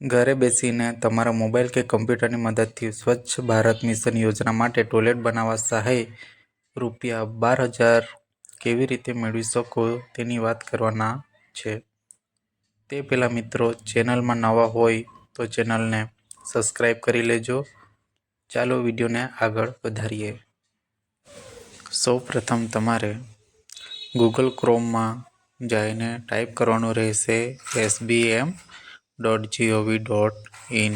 ઘરે બેસીને તમારા મોબાઈલ કે કમ્પ્યુટરની મદદથી સ્વચ્છ ભારત મિશન યોજના માટે ટોયલેટ બનાવવા સહાય ₹12,000 કેવી રીતે મેળવી શકો તેની વાત કરવાના છે। તે પહેલાં મિત્રો, ચેનલમાં નવા હોય તો ચેનલને સબસ્ક્રાઈબ કરી લેજો। ચાલો વિડીયોને આગળ વધારીએ। સૌપ્રથમ તમારે ગૂગલ ક્રોમમાં જઈને ટાઈપ કરવાનું રહેશે sbm.gov.in।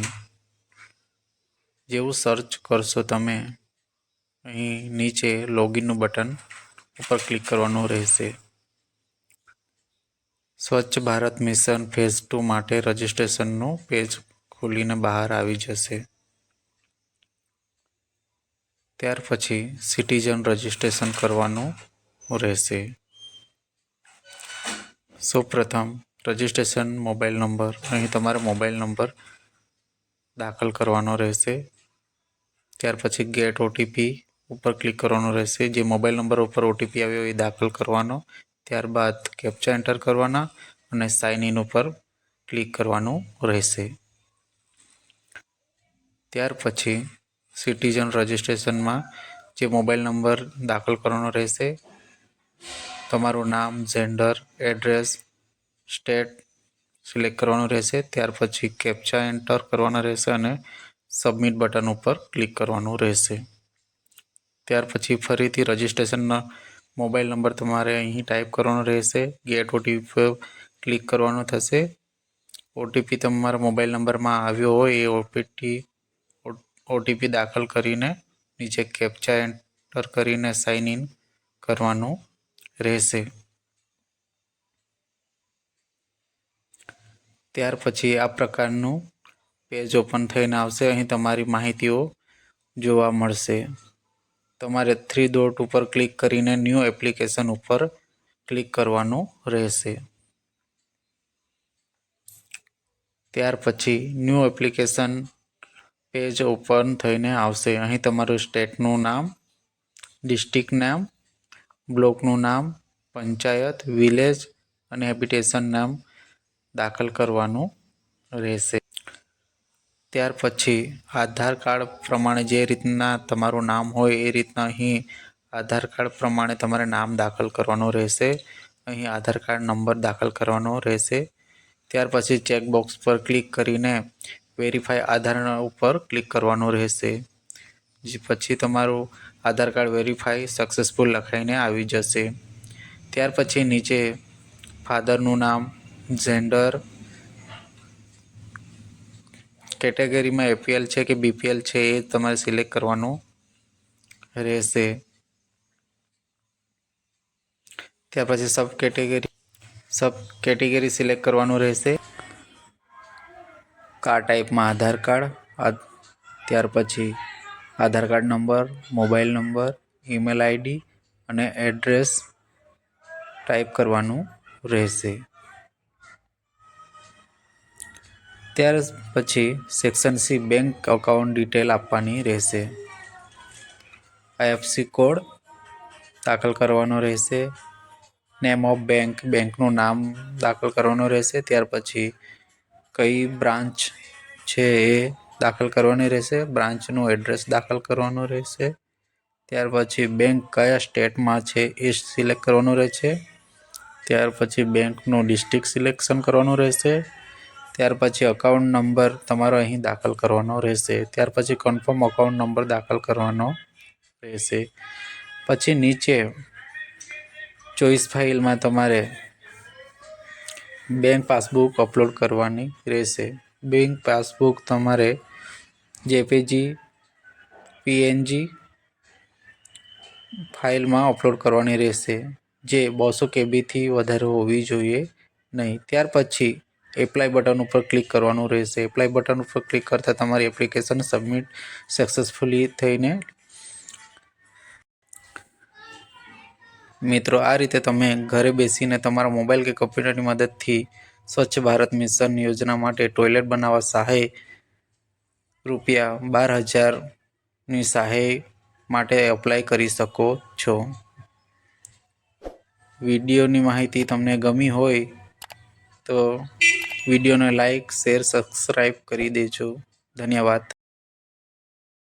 જેવું સર્ચ કરશો તમે અહીં નીચે લોગિનનું બટન ઉપર ક્લિક કરવાનું રહેશે। સ્વચ્છ ભારત મિશન ફેઝ 2 માટે રજિસ્ટ્રેશનનું પેજ ખોલીને બહાર આવી જશે। ત્યાર પછી સિટીઝન રજિસ્ટ્રેશન કરવાનું રહેશે। સૌપ્રથમ રજિસ્ટ્રેશન મોબાઈલ નંબર, અહીં તમારો મોબાઈલ નંબર દાખલ કરવાનો રહેશે। ત્યાર પછી ગેટ ઓટીપી ઉપર ક્લિક કરવાનું રહેશે। જે મોબાઈલ નંબર ઉપર ઓટીપી આવ્યો એ દાખલ કરવાનો। ત્યારબાદ કેપ્ચા એન્ટર કરવાના અને સાઇન ઇન ઉપર ક્લિક કરવાનું રહેશે। ત્યાર પછી સિટીઝન રજિસ્ટ્રેશનમાં જે મોબાઈલ નંબર દાખલ કરવાનો રહેશે, તમારું નામ, જેન્ડર, એડ્રેસ, સ્ટેટ સિલેક્ટ કરવાનું રહેશે। ત્યાર પછી કેપ્ચા એન્ટર કરવાના રહેશે અને સબમિટ બટન ઉપર ક્લિક કરવાનું રહેશે। ત્યાર પછી ફરીથી રજિસ્ટ્રેશનના મોબાઈલ નંબર તમારે અહીં ટાઈપ કરવાનો રહેશે। ગેટ ઓટીપી પર ક્લિક કરવાનું થશે। ઓટીપી તમારા મોબાઈલ નંબરમાં આવ્યો હોય એ ઓટીપી દાખલ કરીને નીચે કેપ્ચા એન્ટર કરીને સાઇન ઇન કરવાનું રહેશે। ત્યાર પછી આ પ્રકારનું પેજ ઓપન થઈને આવશે। અહીં તમારી માહિતીઓ જોવા મળશે। તમારે 3 ડોટ ઉપર ક્લિક કરીને ન્યૂ એપ્લિકેશન ઉપર ક્લિક કરવાનું રહેશે। ત્યાર પછી ન્યૂ એપ્લિકેશન પેજ ઓપન થઈને આવશે। અહીં તમારું સ્ટેટનું નામ, ડિસ્ટ્રિક્ટ નામ, બ્લોકનું નામ, પંચાયત, વિલેજ અને હેબિટેશન નામ દાખલ કરવાનું રહેશે। ત્યાર પછી આધાર કાર્ડ પ્રમાણે જે રીતના તમારું નામ હોય એ રીતના અહીં આધાર કાર્ડ પ્રમાણે તમારે નામ દાખલ કરવાનું રહેશે। અહીં આધાર કાર્ડ નંબર દાખલ કરવાનો રહેશે। ત્યાર પછી ચેકબોક્સ પર ક્લિક કરીને વેરીફાઈ આધાર ઉપર ક્લિક કરવાનું રહેશે। પછી તમારું આધાર કાર્ડ વેરીફાઈ સક્સેસફુલ લખાઈને આવી જશે। ત્યાર પછી નીચે ફાધરનું નામ, જેન્ડર, કેટેગરીમાં એપીએલ છે કે બીપીએલ છે એ તમારે સિલેક્ટ કરવાનું રહેશે। ત્યાર પછી સબ કેટેગરી સિલેક્ટ કરવાનું રહેશે। કાર ટાઈપમાં આધાર કાર્ડ, ત્યાર પછી Aadhaar card number, mobile number, email ID અને એડ્રેસ ટાઈપ કરવાનું રહેશે। ત્યાર પછી section C bank account detail આપવાની રહેશે। આઈએફએસસી કોડ દાખલ કરવાનો રહેશે। નેમ ઓફ બેંક, બેંકનું નામ દાખલ કરવાનું રહેશે। ત્યાર પછી કઈ બ્રાન્ચ છે એ દાખલ કરવાની રહેશે। બ્રાન્ચનું એડ્રેસ દાખલ કરવાનું રહેશે। ત્યાર પછી બેંક કયા સ્ટેટમાં છે એ સિલેક્ટ કરવાનું રહેશે। ત્યાર પછી બેંકનું ડિસ્ટ્રિક્ટ સિલેક્શન કરવાનું રહેશે। ત્યાર પછી અકાઉન્ટ નંબર તમારો અહીં દાખલ કરવાનો રહેશે। ત્યાર પછી કન્ફર્મ અકાઉન્ટ નંબર દાખલ કરવાનો રહેશે। પછી નીચે ચોઈસ ફાઇલમાં તમારે બેંક પાસબુક અપલોડ કરવાની રહેશે। બેંક પાસબુક તમારે જેપીજી, પીએનજી ફાઇલમાં અપલોડ કરવાની રહેશે, જે 200 કેબીથી વધારે હોવી જોઈએ નહીં। ત્યાર પછી એપ્લાય બટન ઉપર ક્લિક કરવાનું રહેશે। એપ્લાય બટન ઉપર ક્લિક કરતાં તમારી એપ્લિકેશન સબમિટ સક્સેસફુલી થઈને મિત્રો, આ રીતે તમે ઘરે બેસીને તમારા મોબાઈલ કે કમ્પ્યુટરની મદદથી સ્વચ્છ ભારત મિશન યોજના માટે ટોયલેટ બનાવવા સહાય ₹12,000ની સહાય માટે એપ્લાય કરી શકો છો। વિડીયોની માહિતી તમને ગમી હોય તો વિડીયોને લાઈક શેર સબસ્ક્રાઈબ કરી દેજો. ધન્યવાદ.